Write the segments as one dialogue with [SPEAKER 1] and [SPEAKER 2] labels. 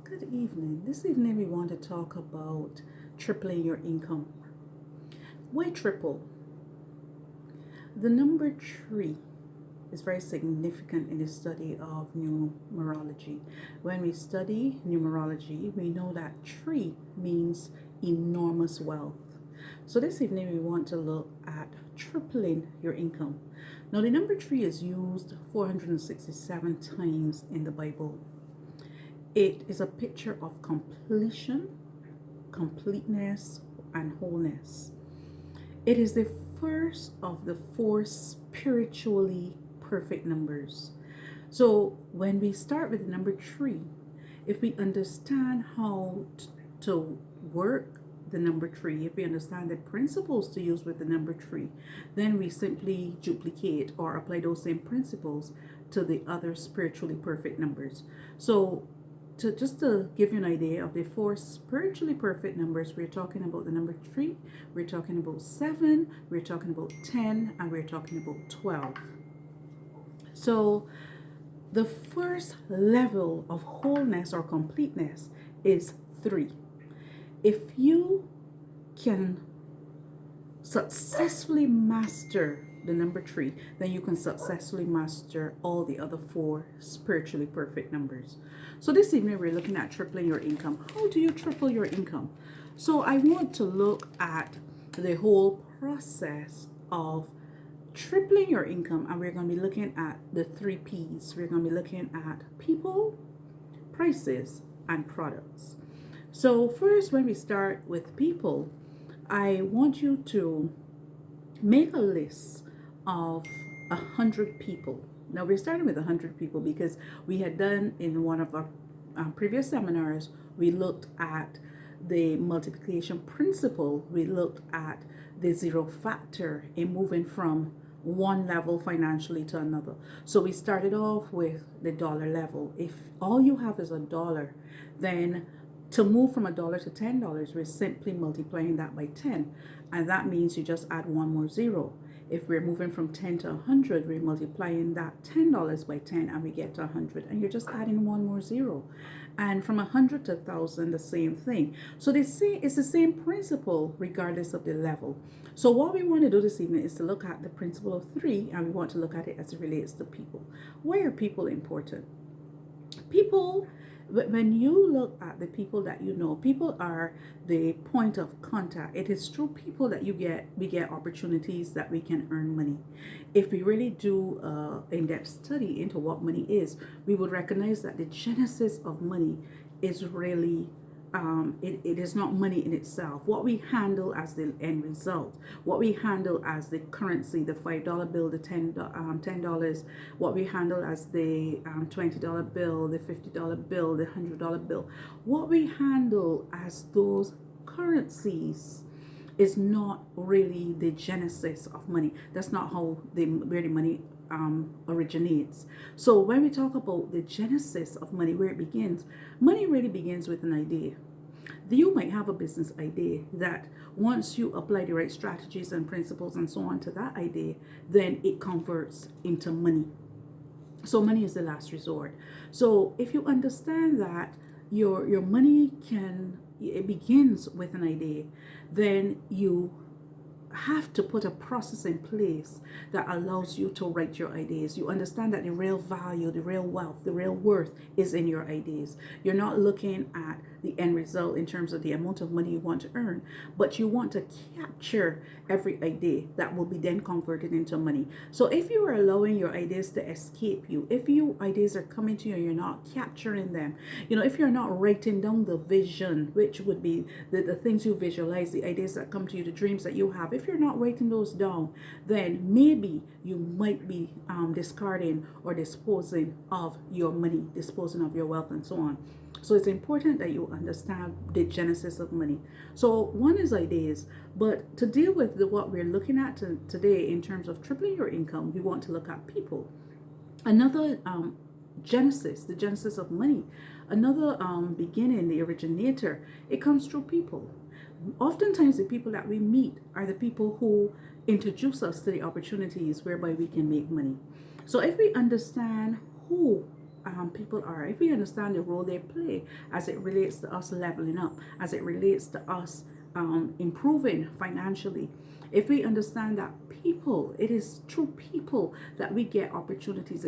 [SPEAKER 1] Good evening. This evening we want to talk about tripling your income. Why triple? The number 3 is very significant in the study of numerology. When we study numerology, we know that 3 means enormous wealth. So this evening we want to look at tripling your income. Now the number 3 is used 467 times in the Bible. It is a picture of completion, completeness, and wholeness. It is the first of the 4 spiritually perfect numbers. So when we start with the number 3, if we understand how to work the number 3, if we understand the principles to use with the number 3, then we simply duplicate or apply those same principles to the other spiritually perfect numbers. So just to give you an idea of the 4 spiritually perfect numbers, we're talking about the number 3, we're talking about 7, we're talking about 10, and we're talking about 12. So the first level of wholeness or completeness is 3. If you can successfully master the number 3, then you can successfully master all the other 4 spiritually perfect numbers. So this evening we're looking at tripling your income. How do you triple your income? So I want to look at the whole process of tripling your income, and we're going to be looking at the 3 P's. We're going to be looking at people, prices, and products. So first, when we start with people, I want you to make a list of 100 people. Now we're starting with 100 people because we had done in one of our previous seminars, we looked at the multiplication principle. We looked at the 0 factor in moving from one level financially to another. So we started off with the dollar level. If all you have is $1, then to move from $1 to $10, we're simply multiplying that by 10. And that means you just add one more 0. If we're moving from 10 to 100, we're multiplying that $10 by 10 and we get to 100. And you're just adding one more 0. And from 100 to 1,000, the same thing. So they say it's the same principle regardless of the level. So what we want to do this evening is to look at the principle of 3, and we want to look at it as it relates to people. Why are people important? People, when you look at the people that you know, people are the point of contact. It is through people that we get opportunities that we can earn money. If we really do in-depth study into what money is, we would recognize that the genesis of money is really it is not money in itself. What we handle as the end result, what we handle as the currency, the $5 bill, the $10, what we handle as the $20 bill, the $50 bill, the $100 bill, what we handle as those currencies is not really the genesis of money. That's not how where the money originates. So when we talk about the genesis of money, where it begins, money really begins with an idea. You might have a business idea that once you apply the right strategies and principles and so on to that idea, then it converts into money. So money is the last resort. So if you understand that your money it begins with an idea, then you have to put a process in place that allows you to write your ideas. You understand that the real value, the real wealth, the real worth is in your ideas. You're not looking at the end result in terms of the amount of money you want to earn, but you want to capture every idea that will be then converted into money. So if you are allowing your ideas to escape you, if your ideas are coming to you and you're not capturing them, if you're not writing down the vision, which would be the things you visualize, the ideas that come to you, the dreams that you have, if you're not writing those down, then maybe you might be discarding or disposing of your money, disposing of your wealth and so on. So it's important that you understand the genesis of money. So one is ideas, but to deal with what we're looking at today in terms of tripling your income, we want to look at people. Another genesis, the genesis of money, another beginning, the originator, it comes through people. Oftentimes the people that we meet are the people who introduce us to the opportunities whereby we can make money. So if we understand who people are, if we understand the role they play as it relates to us leveling up, as it relates to us improving financially, if we understand that people, it is through people that we get opportunities.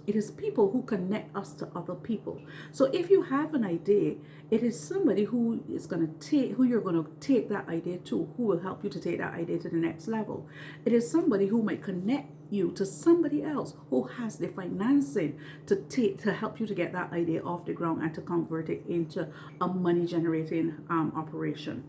[SPEAKER 1] It is people who connect us to other people. So if you have an idea, it is somebody who is going to take, who you're going to take that idea to, who will help you to take that idea to the next level. It is somebody who might connect you to somebody else who has the financing to help you to get that idea off the ground and to convert it into a money generating operation.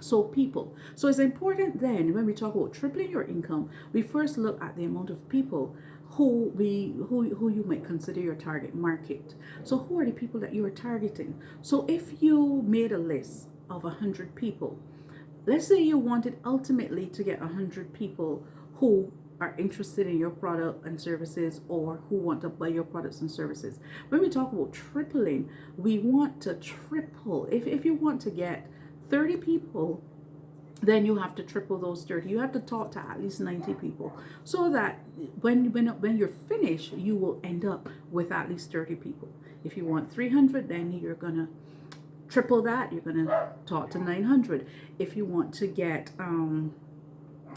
[SPEAKER 1] So people. So it's important then when we talk about tripling your income, we first look at the amount of people who you might consider your target market. So who are the people that you are targeting? So if you made a list of 100 people, let's say you wanted ultimately to get 100 people who are interested in your product and services, or who want to buy your products and services. When we talk about tripling, we want to triple. If you want to get 30 people, then you have to triple those 30. You have to talk to at least 90 people, so that when you're finished, you will end up with at least 30 people. If you want 300, then you're gonna triple that. You're gonna talk to 900. If you want to get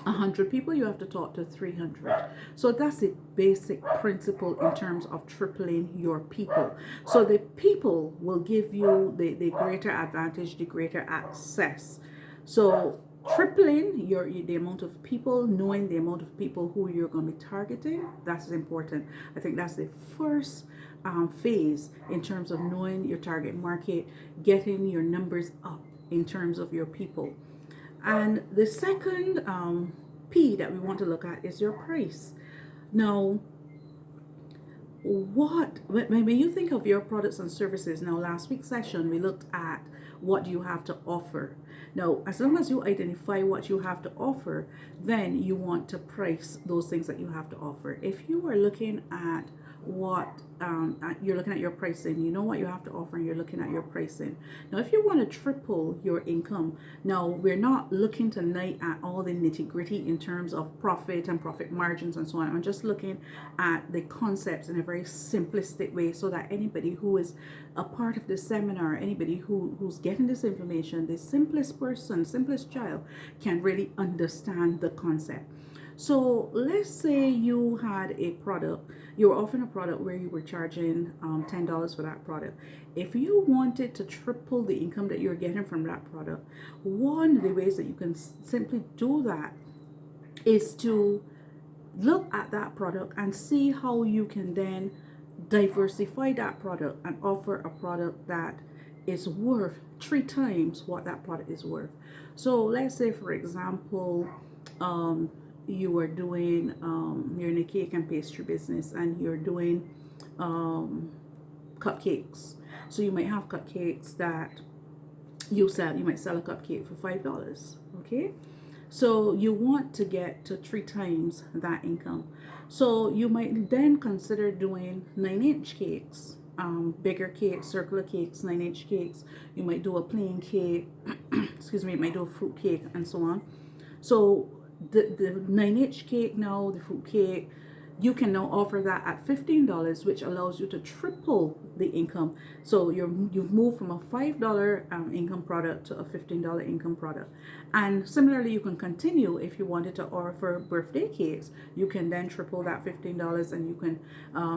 [SPEAKER 1] 100 people, you have to talk to 300. So that's the basic principle in terms of tripling your people. So the people will give you the greater advantage, the greater access. So tripling the amount of people, knowing the amount of people who you're going to be targeting, that's important. I think that's the first phase in terms of knowing your target market, getting your numbers up in terms of your people. And the second P that we want to look at is your price. Now, when you think of your products and services, now last week's session we looked at what you have to offer. Now, as long as you identify what you have to offer, then you want to price those things that you have to offer. If you are looking at you're looking at your pricing, you know what you have to offer, and you're looking at your pricing. Now, if you want to triple your income, now we're not looking tonight at all the nitty gritty in terms of profit and profit margins and so on. I'm just looking at the concepts in a very simplistic way, so that anybody who is a part of this seminar, anybody who's getting this information, the simplest person, simplest child, can really understand the concept. So let's say you had a product, you were offering a product where you were charging $10 for that product. If you wanted to triple the income that you're getting from that product, one of the ways that you can simply do that is to look at that product and see how you can then diversify that product and offer a product that is worth 3 times what that product is worth. So let's say, for example, you are doing you're in a cake and pastry business, and you're doing cupcakes. So you might have cupcakes that you might sell a cupcake for $5. Okay, so you want to get to 3 times that income. So you might then consider doing 9-inch cakes, bigger cakes, circular cakes, 9-inch cakes. You might do a plain cake, excuse me, you might do a fruit cake, and so on. So the 9-inch cake, now the fruit cake, you can now offer that at $15, which allows you to triple the income. So you've moved from a $5 income product to a $15 income product. And similarly, you can continue. If you wanted to offer birthday cakes, you can then triple that $15, and you can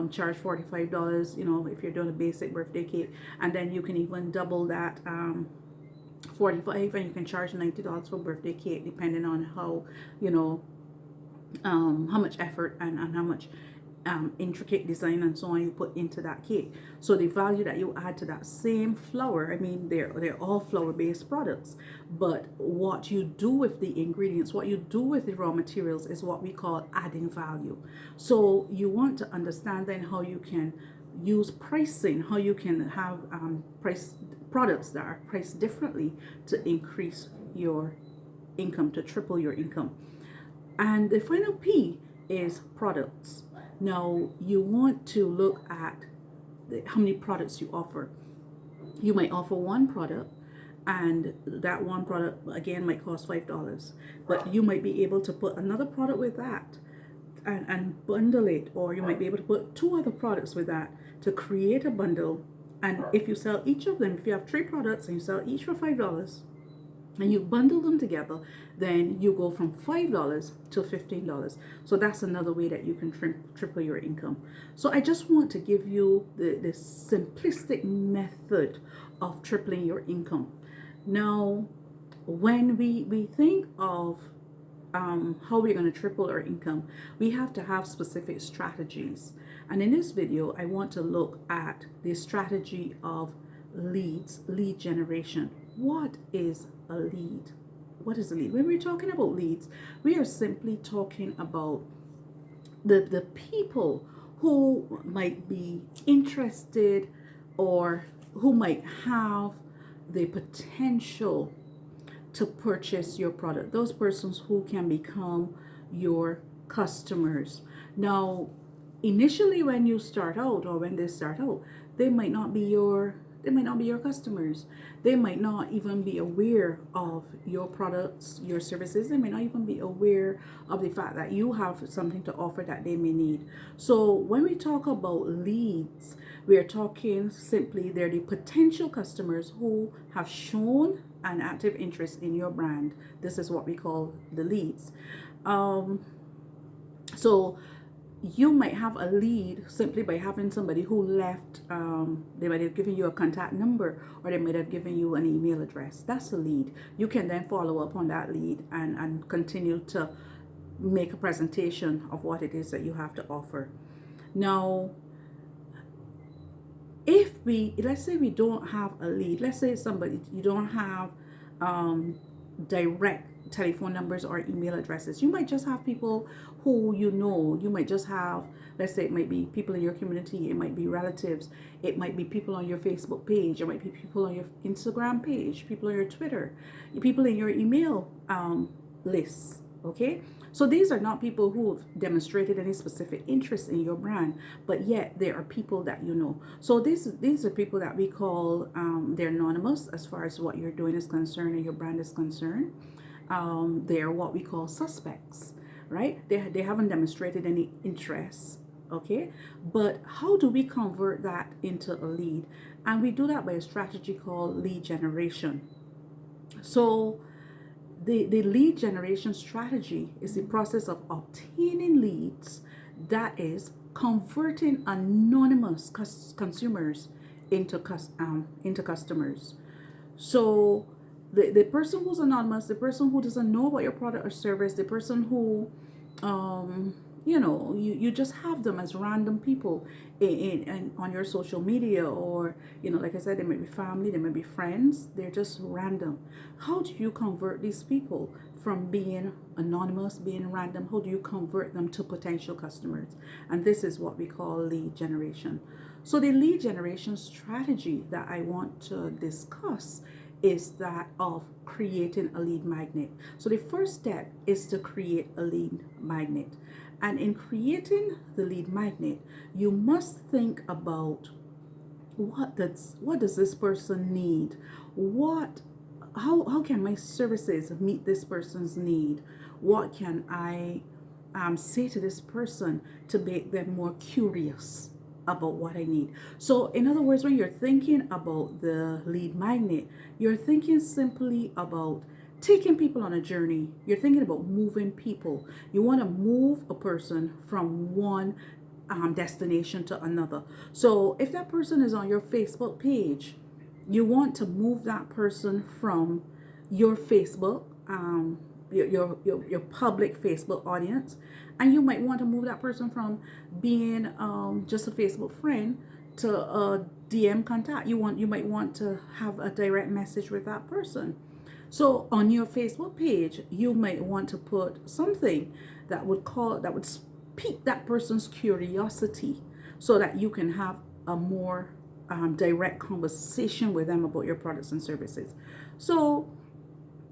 [SPEAKER 1] charge $45, you know, if you're doing a basic birthday cake. And then you can even double that $45, and you can charge $90 for birthday cake, depending on how, you know, how much effort and how much intricate design and so on you put into that cake. So the value that you add to that same flour, I mean, they're all flour based products, but what you do with the ingredients, what you do with the raw materials, is what we call adding value. So you want to understand then how you can use pricing, how you can have products that are priced differently to increase your income, to triple your income. And the final P is products. Now you want to look at how many products you offer. You might offer one product, and that one product again might cost $5, but you might be able to put another product with that and bundle it, or you might be able to put two other products with that to create a bundle. And if you sell each of them, if you have three products and you sell each for $5 and you bundle them together, then you go from $5 to $15. So that's another way that you can triple your income. So I just want to give you the simplistic method of tripling your income. Now, when we think of how we're going to triple our income, we have to have specific strategies. And in this video, I want to look at the strategy of lead generation. What is a lead? What is a lead? When we're talking about leads, we are simply talking about the people who might be interested or who might have the potential to purchase your product. Those persons who can become your customers. Now, initially when you start out, or when they start out, they might not be your customers. They might not even be aware of your products, your services. They may not even be aware of the fact that you have something to offer that they may need. So when we talk about leads, we are talking simply they're the potential customers who have shown an active interest in your brand. This is what we call the leads. So you might have a lead simply by having somebody who left, they might have given you a contact number, or they might have given you an email address. That's a lead. You can then follow up on that lead and continue to make a presentation of what it is that you have to offer. Now, let's say we don't have a lead, let's say you don't have direct telephone numbers or email addresses. You might just have people who you might just have, let's say it might be people in your community, it might be relatives, it might be people on your Facebook page, it might be people on your Instagram page, people on your Twitter, people in your email lists. Okay, so these are not people who have demonstrated any specific interest in your brand, but yet there are people that you know. So these are people that we call, they're anonymous as far as what you're doing is concerned and your brand is concerned. They're what we call suspects, right? They haven't demonstrated any interest. Okay, but how do we convert that into a lead? And we do that by a strategy called lead generation. So the lead generation strategy is the process of obtaining leads, that is converting anonymous consumers into customers. So the person who's anonymous, the person who doesn't know about your product or service, the person who you just have them as random people in on your social media, or like I said, they might be family, they might be friends, they're just random. How do you convert these people from being anonymous, being random? How do you convert them to potential customers? And this is what we call lead generation. So the lead generation strategy that I want to discuss is that of creating a lead magnet. So the first step is to create a lead magnet. And in creating the lead magnet, you must think about what does this person need? How can my services meet this person's need? What can I say to this person to make them more curious about what I need? So in other words, when you're thinking about the lead magnet, you're thinking simply about taking people on a journey. You're thinking about moving people. You want to move a person from one destination to another. So if that person is on your Facebook page, you want to move that person from your Facebook, your public Facebook audience, and you might want to move that person from being just a Facebook friend to a DM contact. You might want to have a direct message with that person. So on your Facebook page, you might want to put something that would pique that person's curiosity, so that you can have a more direct conversation with them about your products and services. So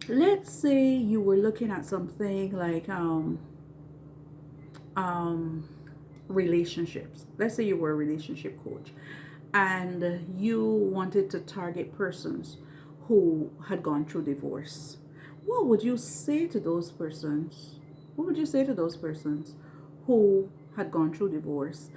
[SPEAKER 1] let's say you were looking at something like relationships. Let's say you were a relationship coach and you wanted to target persons who had gone through divorce. What would you say to those persons? What would you say to those persons who had gone through divorce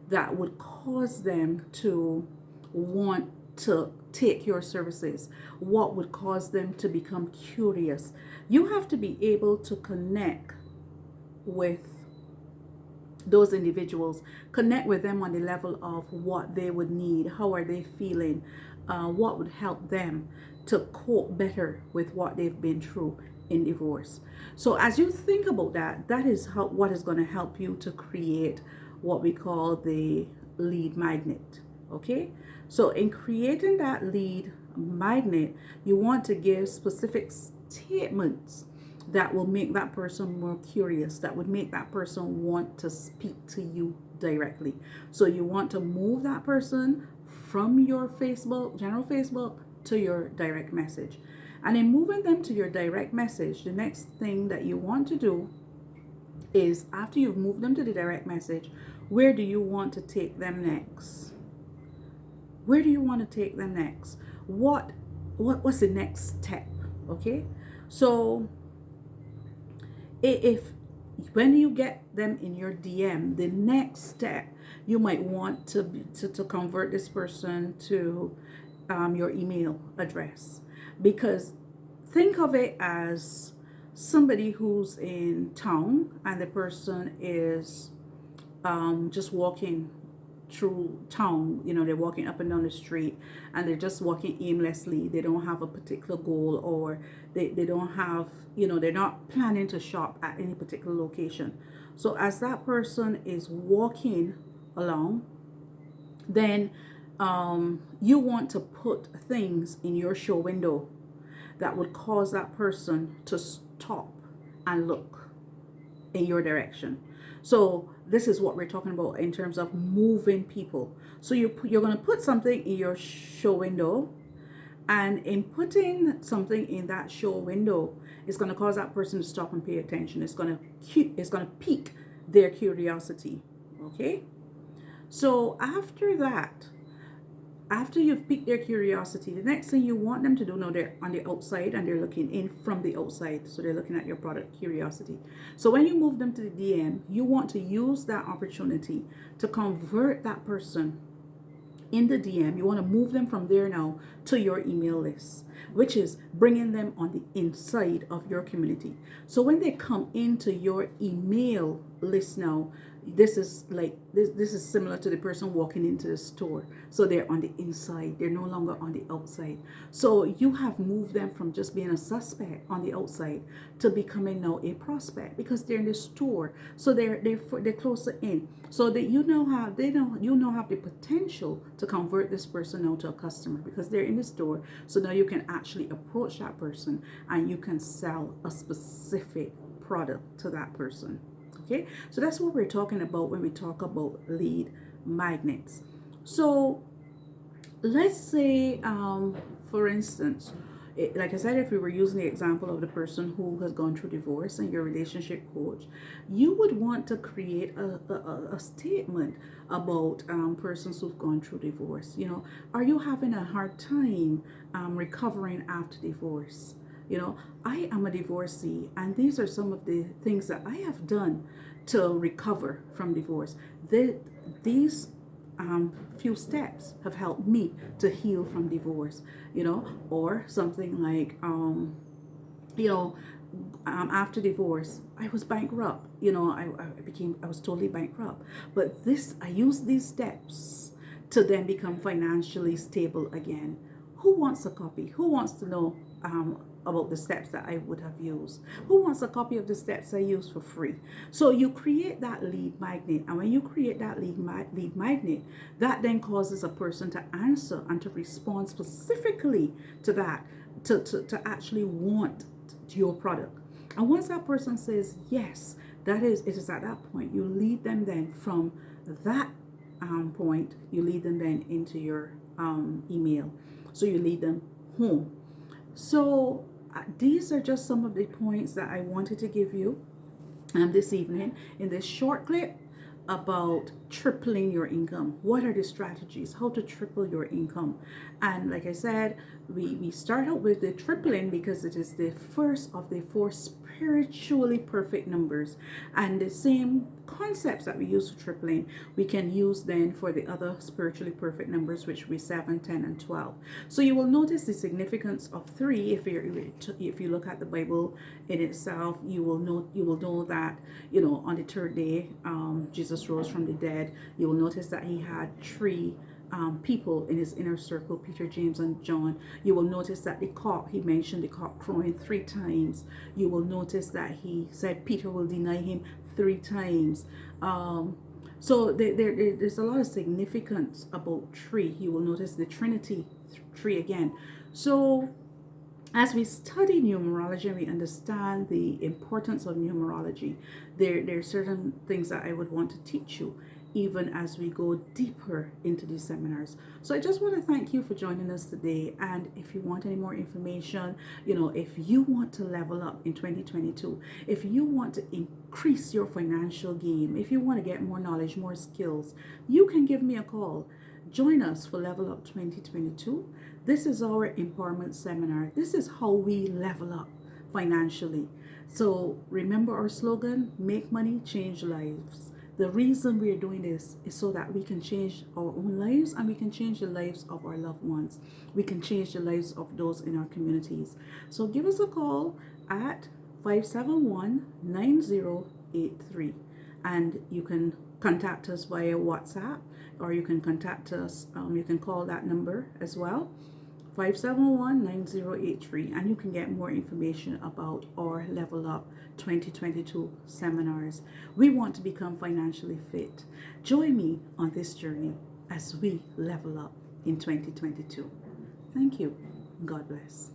[SPEAKER 1] that would cause them to want to take your services? What would cause them to become curious? You have to be able to connect with those individuals, connect with them on the level of what they would need, how are they feeling, what would help them to cope better with what they've been through in divorce. So as you think about that, that is what is going to help you to create what we call the lead magnet. Okay, so in creating that lead magnet, you want to give specific statements that will make that person more curious, that would make that person want to speak to you directly. So you want to move that person from your Facebook, general Facebook, to your direct message. And in moving them to your direct message, the next thing that you want to do is, after you've moved them to the direct message, where do you want to take them next? Where do you want to take them next? What's the next step? Okay, so if when you get them in your DM, the next step, you might want to convert this person to your email address. Because think of it as somebody who's in town and the person is just walking through town. They're walking up and down the street and they're just walking aimlessly. They don't have a particular goal, or they don't have, they're not planning to shop at any particular location. So as that person is walking along, then you want to put things in your show window that would cause that person to stop and look in your direction. So this is what we're talking about in terms of moving people. So you're going to put something in your show window, and in putting something in that show window, it's going to cause that person to stop and pay attention. It's going to pique their curiosity. Okay, so after that, after you've piqued their curiosity, the next thing you want them to do, now they're on the outside and they're looking in from the outside. So they're looking at your product curiosity. So when you move them to the DM, you want to use that opportunity to convert that person in the DM. You want to move them from there now to your email list, which is bringing them on the inside of your community. So when they come into your email list now, this is similar to the person walking into the store. So they're on the inside, they're no longer on the outside. So you have moved them from just being a suspect on the outside to becoming now a prospect, because they're in the store. So they're closer in, so that you have the potential to convert this person now to a customer, because they're in the store. So now you can actually approach that person and you can sell a specific product to that person. Okay, so that's what we're talking about when we talk about lead magnets. So let's say, for instance, like I said, if we were using the example of the person who has gone through divorce and your relationship coach, you would want to create a statement about persons who've gone through divorce. Are you having a hard time recovering after divorce? I am a divorcee, and these are some of the things that I have done to recover from divorce. These few steps have helped me to heal from divorce, or something like, after divorce, I was bankrupt. I was totally bankrupt. But I used these steps to then become financially stable again. Who wants a copy? Who wants to know about the steps that I would have used? Who wants a copy of the steps I used for free? So you create that lead magnet, and when you create that lead magnet, that then causes a person to answer and to respond specifically to that, to actually want your product. And once that person says yes, it is at that point you lead them then from that point, you lead them then into your email. So you lead them home. So these are just some of the points that I wanted to give you this evening in this short clip about tripling your income. What are the strategies? How to triple your income? And like I said, we start out with the tripling because it is the first of the four spiritually perfect numbers. And the same concepts that we use for tripling, we can use then for the other spiritually perfect numbers, which will be 7, 10, and 12. So you will notice the significance of 3. If you look at the Bible in itself, you will know that, on the third day, Jesus rose from the dead. You will notice that he had 3 people in his inner circle, Peter, James, and John. You will notice that he mentioned the cock crowing 3 times. You will notice that he said Peter will deny him 3 times. So there's a lot of significance about 3. You will notice the Trinity, 3 again. So as we study numerology and we understand the importance of numerology, there are certain things that I would want to teach you even as we go deeper into these seminars. So I just want to thank you for joining us today. And if you want any more information, if you want to level up in 2022, if you want to increase your financial game, if you want to get more knowledge, more skills, you can give me a call. Join us for Level Up 2022. This is our empowerment seminar. This is how we level up financially. So remember our slogan, make money, change lives. The reason we are doing this is so that we can change our own lives and we can change the lives of our loved ones. We can change the lives of those in our communities. So give us a call at 571-9083, and you can contact us via WhatsApp, or you can contact us, you can call that number as well, 571-9083, and you can get more information about our Level Up 2022 seminars. We want to become financially fit. Join me on this journey as we level up in 2022. Thank you. God bless.